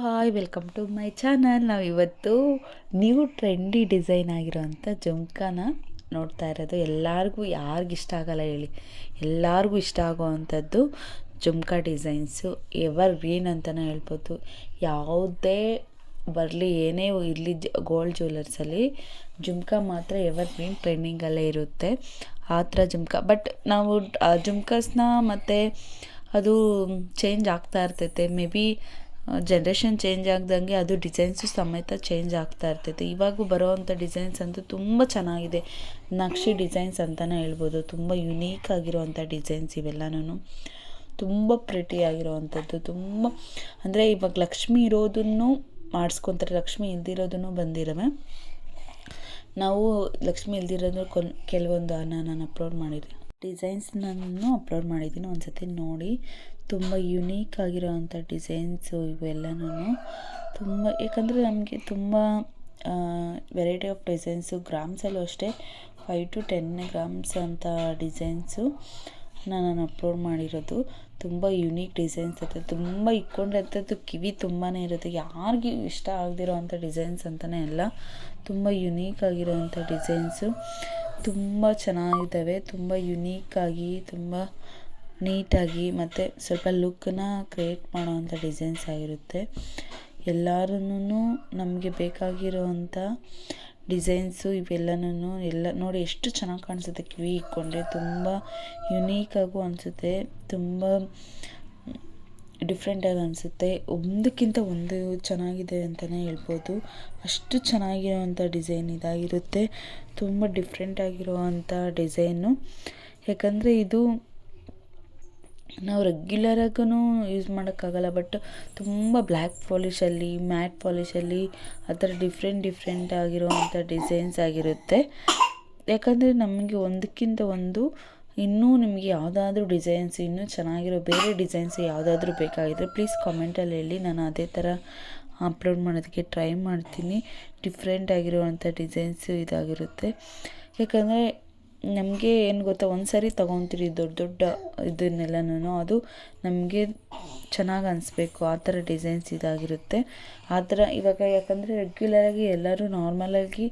Hi welcome to my channel. ನಾವು ಇವತ್ತು new trendy design ಆಗಿರೋವಂಥ ಜುಮ್ಕಾನ ನೋಡ್ತಾ ಇರೋದು. ಎಲ್ಲರಿಗೂ ಯಾರಿಗಿಷ್ಟ ಆಗಲ್ಲ ಹೇಳಿ, ಎಲ್ಲರಿಗೂ ಇಷ್ಟ ಆಗೋವಂಥದ್ದು ಜುಮ್ಕಾ ಡಿಸೈನ್ಸು. ಎವರ್ ಗ್ರೀನ್ ಅಂತಲೇ ಹೇಳ್ಬೋದು. ಯಾವುದೇ ಬರಲಿ ಏನೇ ಇರಲಿ ಗೋಲ್ಡ್ ಜ್ಯುವೆಲರ್ಸಲ್ಲಿ ಜುಮ್ಕಾ ಮಾತ್ರ ಎವರ್ ಗ್ರೀನ್ ಟ್ರೆಂಡಿಂಗಲ್ಲೇ ಇರುತ್ತೆ. ಆ ಥರ ಜುಮ್ಕಾ. ಬಟ್ ನಾವು ಜುಮ್ಕಾಸ್ನ ಮತ್ತು ಅದು ಚೇಂಜ್ ಆಗ್ತಾ ಇರ್ತೈತೆ. ಮೇ ಬಿ ಜನ್ರೇಷನ್ ಚೇಂಜ್ ಆಗ್ದಂಗೆ ಅದು ಡಿಸೈನ್ಸು ಸಮೇತ ಚೇಂಜ್ ಆಗ್ತಾ ಇರ್ತೈತೆ. ಇವಾಗೂ ಬರೋವಂಥ ಡಿಸೈನ್ಸ್ ಅಂತೂ ತುಂಬ ಚೆನ್ನಾಗಿದೆ. ನಕ್ಷಿ ಡಿಸೈನ್ಸ್ ಅಂತಲೇ ಹೇಳ್ಬೋದು. ತುಂಬ ಯುನೀಕ್ ಆಗಿರೋವಂಥ ಡಿಸೈನ್ಸ್ ಇವೆಲ್ಲನೂ ತುಂಬ ಪ್ರಿಟಿ ಆಗಿರೋವಂಥದ್ದು. ತುಂಬ ಅಂದರೆ ಇವಾಗ ಲಕ್ಷ್ಮಿ ಇರೋದನ್ನು ಮಾಡಿಸ್ಕೊತಾರೆ, ಲಕ್ಷ್ಮಿ ಇಲ್ದಿರೋದನ್ನು ಬಂದಿರವೆ. ನಾವು ಲಕ್ಷ್ಮಿ ಇಲ್ದಿರೋದು ಕೆಲವೊಂದು ನಾನು ಅಪ್ಲೋಡ್ ಮಾಡಿದ್ದೀನಿ, ಡಿಸೈನ್ಸ್ನೂ ಅಪ್ಲೋಡ್ ಮಾಡಿದ್ದೀನಿ, ಒಂದು ಸತಿ ನೋಡಿ. ತುಂಬ ಯುನೀಕ್ ಆಗಿರೋವಂಥ ಡಿಸೈನ್ಸು ಇವೆಲ್ಲನೂ ತುಂಬ. ಯಾಕಂದರೆ ನಮಗೆ ತುಂಬ ವೆರೈಟಿ ಆಫ್ ಡಿಸೈನ್ಸು ಗ್ರಾಮ್ಸಲ್ಲೂ ಅಷ್ಟೇ 5 to 10 ಗ್ರಾಮ್ಸ್ ಅಂತ ಡಿಸೈನ್ಸು ನಾನು ಅಪ್ಲೋಡ್ ಮಾಡಿರೋದು. ತುಂಬ ಯುನೀಕ್ ಡಿಸೈನ್ಸ್ ಇರುತ್ತೆ. ತುಂಬ ಇಟ್ಕೊಂಡ್ರಂಥದ್ದು ಕಿವಿ ತುಂಬಾ ಇರುತ್ತೆ. ಯಾರಿಗೂ ಇಷ್ಟ ಆಗದಿರೋ ಅಂಥ ಡಿಸೈನ್ಸ್ ಅಂತಲೇ ಅಲ್ಲ, ತುಂಬ ಯುನೀಕ್ ಆಗಿರೋವಂಥ ಡಿಸೈನ್ಸು ತುಂಬ ಚೆನ್ನಾಗಿದ್ದಾವೆ. ತುಂಬ ಯುನೀಕಾಗಿ, ತುಂಬ ನೀಟಾಗಿ ಮತ್ತು ಸ್ವಲ್ಪ ಲುಕ್ಕನ್ನ ಕ್ರಿಯೇಟ್ ಮಾಡೋವಂಥ ಡಿಸೈನ್ಸ್ ಆಗಿರುತ್ತೆ. ಎಲ್ಲರೂ ನಮಗೆ ಬೇಕಾಗಿರೋವಂಥ ಡಿಸೈನ್ಸು ಇವೆಲ್ಲನೂ ಎಲ್ಲ ನೋಡಿ ಎಷ್ಟು ಚೆನ್ನಾಗಿ ಕಾಣಿಸುತ್ತೆ. ಕಿವಿ ಇಟ್ಕೊಂಡ್ರೆ ತುಂಬ ಯುನೀಕಾಗೂ ಅನಿಸುತ್ತೆ, ತುಂಬ ಡಿಫ್ರೆಂಟಾಗಿ ಅನಿಸುತ್ತೆ. ಒಂದಕ್ಕಿಂತ ಒಂದು ಚೆನ್ನಾಗಿದೆ ಅಂತಲೇ ಹೇಳ್ಬೋದು. ಅಷ್ಟು ಚೆನ್ನಾಗಿರೋವಂಥ ಡಿಸೈನ್ ಇದಾಗಿರುತ್ತೆ. ತುಂಬ ಡಿಫ್ರೆಂಟಾಗಿರುವಂಥ ಡಿಸೈನು. ಯಾಕಂದರೆ ಇದು ನಾವು ರೆಗ್ಯುಲರಾಗೂ ಯೂಸ್ ಮಾಡೋಕ್ಕಾಗಲ್ಲ. ಬಟ್ ತುಂಬ ಬ್ಲ್ಯಾಕ್ ಪಾಲಿಷಲ್ಲಿ, ಮ್ಯಾಟ್ ಪಾಲಿಷಲ್ಲಿ ಆ ಥರ ಡಿಫ್ರೆಂಟ್ ಆಗಿರುವಂಥ ಡಿಸೈನ್ಸ್ ಆಗಿರುತ್ತೆ. ಯಾಕಂದರೆ ನಮಗೆ ಒಂದಕ್ಕಿಂತ ಒಂದು ಇನ್ನೂ ನಿಮಗೆ ಯಾವುದಾದ್ರೂ ಡಿಸೈನ್ಸ್ ಇನ್ನೂ ಚೆನ್ನಾಗಿರೋ ಬೇರೆ ಡಿಸೈನ್ಸ್ ಯಾವುದಾದ್ರೂ ಬೇಕಾಗಿದ್ದರೆ ಪ್ಲೀಸ್ ಕಾಮೆಂಟಲ್ಲಿ ಹೇಳಿ. ನಾನು ಅದೇ ಥರ ಅಪ್ಲೋಡ್ ಮಾಡೋದಕ್ಕೆ ಟ್ರೈ ಮಾಡ್ತೀನಿ. ಡಿಫ್ರೆಂಟ್ ಆಗಿರುವಂಥ ಡಿಸೈನ್ಸು ಇದಾಗಿರುತ್ತೆ. ಯಾಕಂದರೆ ನಮಗೆ ಏನು ಗೊತ್ತಾ, ಒಂದು ಸಾರಿ ತೊಗೊತೀರಿ ದೊಡ್ಡ ಇದನ್ನೆಲ್ಲನೂ, ಅದು ನಮಗೆ ಚೆನ್ನಾಗಿ ಅನಿಸ್ಬೇಕು. ಆ ಥರ ಡಿಸೈನ್ಸ್ ಇದಾಗಿರುತ್ತೆ. ಆ ಥರ ಇವಾಗ ಯಾಕಂದರೆ ರೆಗ್ಯುಲರಾಗಿ ಎಲ್ಲರೂ ನಾರ್ಮಲಾಗಿ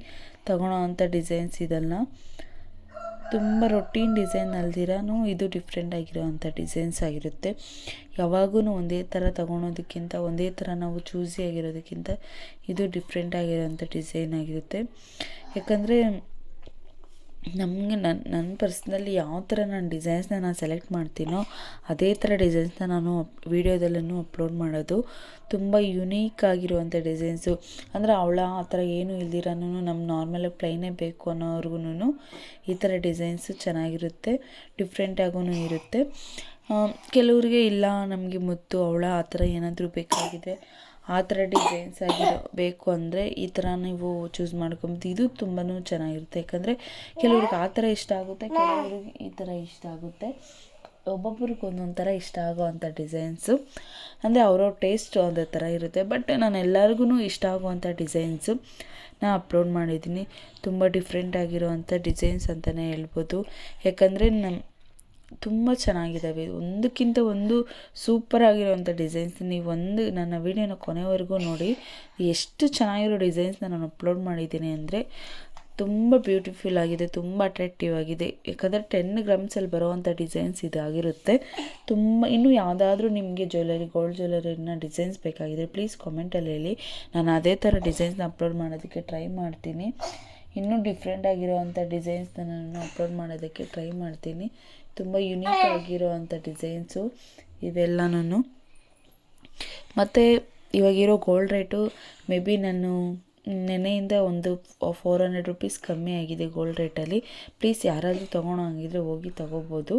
ತೊಗೊಳೋ ಅಂಥ ಡಿಸೈನ್ಸ್ ಇದಲ್ಲ. ತುಂಬ ರೊಟೀನ್ ಡಿಸೈನ್ ಅಲ್ದಿರಾನು ಇದು ಡಿಫ್ರೆಂಟ್ ಆಗಿರೋವಂಥ ಡಿಸೈನ್ಸ್ ಆಗಿರುತ್ತೆ. ಯಾವಾಗೂ ಒಂದೇ ಥರ ತೊಗೊಳೋದಕ್ಕಿಂತ, ಒಂದೇ ಥರ ನಾವು ಚೂಸಿ ಆಗಿರೋದಕ್ಕಿಂತ ಇದು ಡಿಫ್ರೆಂಟ್ ಆಗಿರೋವಂಥ ಡಿಸೈನ್ ಆಗಿರುತ್ತೆ. ಯಾಕಂದರೆ ನಮಗೆ ನನ್ನ ಪರ್ಸ್ನಲಿ ಯಾವ ಥರ ನಾನು ಡಿಸೈನ್ಸ್ನ ನಾನು ಸೆಲೆಕ್ಟ್ ಮಾಡ್ತೀನೋ ಅದೇ ಥರ ಡಿಸೈನ್ಸ್ನ ನಾನು ವೀಡಿಯೋದಲ್ಲೂ ಅಪ್ಲೋಡ್ ಮಾಡೋದು. ತುಂಬ ಯುನೀಕ್ ಆಗಿರುವಂಥ ಡಿಸೈನ್ಸು. ಅಂದರೆ ಅವಳ ಆ ಥರ ಏನೂ ಇಲ್ದಿರನೂ ನಮ್ಮ ನಾರ್ಮಲಾಗಿ ಪ್ಲೈನೇ ಬೇಕು ಅನ್ನೋರ್ಗು ಈ ಥರ ಡಿಸೈನ್ಸು ಚೆನ್ನಾಗಿರುತ್ತೆ, ಡಿಫ್ರೆಂಟಾಗೂ ಇರುತ್ತೆ. ಕೆಲವ್ರಿಗೆ ಇಲ್ಲ ನಮಗೆ ಮುತ್ತು ಅವಳ ಆ ಥರ ಏನಾದರೂ ಬೇಕಾಗಿದೆ, ಆ ಥರ ಡಿಸೈನ್ಸ್ ಬೇಕು ಅಂದರೆ ಈ ಥರ ನೀವು ಚೂಸ್ ಮಾಡ್ಕೊಬೋದು. ಇದು ತುಂಬಾ ಚೆನ್ನಾಗಿರುತ್ತೆ. ಯಾಕಂದರೆ ಕೆಲವ್ರಿಗೆ ಆ ಥರ ಇಷ್ಟ ಆಗುತ್ತೆ, ಕೆಲವ್ರಿಗೆ ಈ ಥರ ಇಷ್ಟ ಆಗುತ್ತೆ. ಒಬ್ಬೊಬ್ರಿಗೆ ಒಂದೊಂದು ಥರ ಇಷ್ಟ ಆಗೋವಂಥ ಡಿಸೈನ್ಸು. ಅಂದರೆ ಅವ್ರವ್ರ ಟೇಸ್ಟ್ ಒಂದೇ ಥರ ಇರುತ್ತೆ. ಬಟ್ ನಾನು ಎಲ್ಲರಿಗೂ ಇಷ್ಟ ಆಗುವಂಥ ಡಿಸೈನ್ಸು ನಾನು ಅಪ್ಲೋಡ್ ಮಾಡಿದ್ದೀನಿ. ತುಂಬ ಡಿಫ್ರೆಂಟ್ ಆಗಿರೋವಂಥ ಡಿಸೈನ್ಸ್ ಅಂತಲೇ ಹೇಳ್ಬೋದು. ಯಾಕಂದರೆ ತುಂಬ ಚೆನ್ನಾಗಿದ್ದಾವೆ. ಒಂದಕ್ಕಿಂತ ಒಂದು ಸೂಪರ್ ಆಗಿರೋವಂಥ ಡಿಸೈನ್ಸ್. ನೀವು ನನ್ನ ವೀಡಿಯೋನ ಕೊನೆವರೆಗೂ ನೋಡಿ. ಎಷ್ಟು ಚೆನ್ನಾಗಿರೋ ಡಿಸೈನ್ಸ್ನ ನಾನು ಅಪ್ಲೋಡ್ ಮಾಡಿದ್ದೀನಿ ಅಂದರೆ ತುಂಬ ಬ್ಯೂಟಿಫುಲ್ ಆಗಿದೆ, ತುಂಬ ಅಟ್ರಾಕ್ಟಿವ್ ಆಗಿದೆ. ಯಾಕಂದರೆ 10 ಗ್ರಾಮ್ಸಲ್ಲಿ ಬರೋವಂಥ ಡಿಸೈನ್ಸ್ ಇದಾಗಿರುತ್ತೆ. ತುಂಬ ಇನ್ನೂ ಯಾವುದಾದ್ರೂ ನಿಮಗೆ ಗೋಲ್ಡ್ ಜ್ಯುವೆಲರಿನ ಡಿಸೈನ್ಸ್ ಬೇಕಾಗಿದ್ರೆ ಪ್ಲೀಸ್ ಕಾಮೆಂಟಲ್ಲಿ ಹೇಳಿ. ನಾನು ಅದೇ ಥರ ಡಿಸೈನ್ಸ್ನ ಅಪ್ಲೋಡ್ ಮಾಡೋದಕ್ಕೆ ಟ್ರೈ ಮಾಡ್ತೀನಿ. ಇನ್ನೂ ಡಿಫ್ರೆಂಟ್ ಆಗಿರೋವಂಥ ಡಿಸೈನ್ಸ್ನ ನಾನು ಅಪ್ಲೋಡ್ ಮಾಡೋದಕ್ಕೆ ಟ್ರೈ ಮಾಡ್ತೀನಿ. ತುಂಬ ಯುನೀಕ್ ಆಗಿರೋವಂಥ ಡಿಸೈನ್ಸು ಇವೆಲ್ಲನೂ. ಮತ್ತು ಇವಾಗಿರೋ ಗೋಲ್ಡ್ ರೇಟು ಮೇ ಬಿ ನಾನು ನೆನೆಯಿಂದ ಒಂದು 400 ರೂಪೀಸ್ ಕಮ್ಮಿ ಆಗಿದೆ ಗೋಲ್ಡ್ ರೇಟಲ್ಲಿ. ಪ್ಲೀಸ್ ಯಾರಾದರೂ ತೊಗೊಳೋ ಹಂಗಿದ್ರೆ ಹೋಗಿ ತೊಗೋಬೋದು.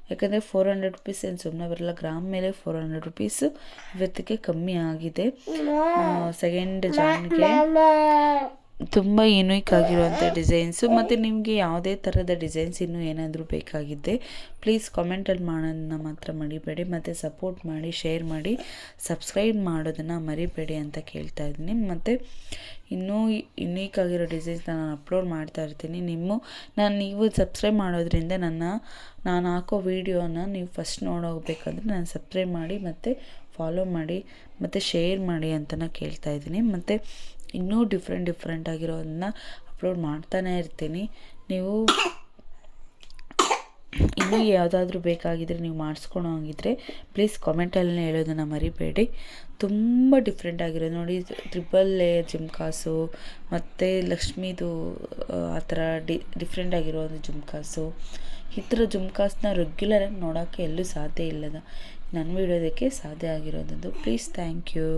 ಯಾಕಂದರೆ 400 ರೂಪೀಸ್ ಏನು ಸುಮ್ಮನೆ ಬರಲ್ಲ. ಗ್ರಾಮ್ ಮೇಲೆ 400 ರೂಪೀಸು ಇವತ್ತಿಗೆ ಕಮ್ಮಿ ಆಗಿದೆ. ಸೆಕೆಂಡ್ ಜಾನ್ಗೆ ತುಂಬ ಯುನೀಕ್ ಆಗಿರುವಂಥ ಡಿಸೈನ್ಸು. ಮತ್ತು ನಿಮಗೆ ಯಾವುದೇ ಥರದ ಡಿಸೈನ್ಸ್ ಇನ್ನೂ ಏನಾದರೂ ಬೇಕಾಗಿದ್ದೆ ಪ್ಲೀಸ್ ಕಾಮೆಂಟಲ್ಲಿ ಮಾಡೋದನ್ನ ಮಾತ್ರ ಮರಿಬೇಡಿ. ಮತ್ತು ಸಪೋರ್ಟ್ ಮಾಡಿ, ಶೇರ್ ಮಾಡಿ, ಸಬ್ಸ್ಕ್ರೈಬ್ ಮಾಡೋದನ್ನು ಮರಿಬೇಡಿ ಅಂತ ಕೇಳ್ತಾ ಇದ್ದೀನಿ. ಮತ್ತು ಇನ್ನೂ ಯುನೀಕ್ ಆಗಿರೋ ಡಿಸೈನ್ಸ್ನ ನಾನು ಅಪ್ಲೋಡ್ ಮಾಡ್ತಾ ಇರ್ತೀನಿ. ನೀವು ಸಬ್ಸ್ಕ್ರೈಬ್ ಮಾಡೋದ್ರಿಂದ ನಾನು ಹಾಕೋ ವೀಡಿಯೋನ ನೀವು ಫಸ್ಟ್ ನೋಡೋಗ್ಬೇಕಂದ್ರೆ ನಾನು ಸಬ್ಸ್ಕ್ರೈಬ್ ಮಾಡಿ ಮತ್ತು ಫಾಲೋ ಮಾಡಿ ಮತ್ತು ಶೇರ್ ಮಾಡಿ ಅಂತ ಕೇಳ್ತಾ ಇದ್ದೀನಿ. ಮತ್ತು ಇನ್ನೂ ಡಿಫ್ರೆಂಟ್ ಆಗಿರೋದನ್ನ ಅಪ್ಲೋಡ್ ಮಾಡ್ತಾನೇ ಇರ್ತೀನಿ. ನೀವು ಇನ್ನೂ ಯಾವುದಾದ್ರೂ ಬೇಕಾಗಿದ್ದರೆ ನೀವು ಮಾಡಿಸ್ಕೊಳೋ ಹಂಗಿದ್ರೆ ಪ್ಲೀಸ್ ಕಾಮೆಂಟಲ್ಲಿ ಹೇಳೋದನ್ನು ಮರಿಬೇಡಿ. ತುಂಬ ಡಿಫ್ರೆಂಟ್ ಆಗಿರೋದು ನೋಡಿ, ಟ್ರಿಪಲ್ ಲೇಯರ್ ಜುಮ್ಕಾಸು ಮತ್ತು ಲಕ್ಷ್ಮೀದು ಆ ಥರ ಡಿಫ್ರೆಂಟ್ ಆಗಿರೋ ಒಂದು ಜುಮ್ಕಾಸು. ಈ ಥರ ಜುಮ್ಕಾಸ್ನ ರೆಗ್ಯುಲರಾಗಿ ನೋಡೋಕ್ಕೆ ಎಲ್ಲೂ ಸಾಧ್ಯ ಇಲ್ಲದ ನನ್ನ ವಿಡಿಯೋದಕ್ಕೆ ಸಾಧ್ಯ ಆಗಿರೋದು. Please thank you.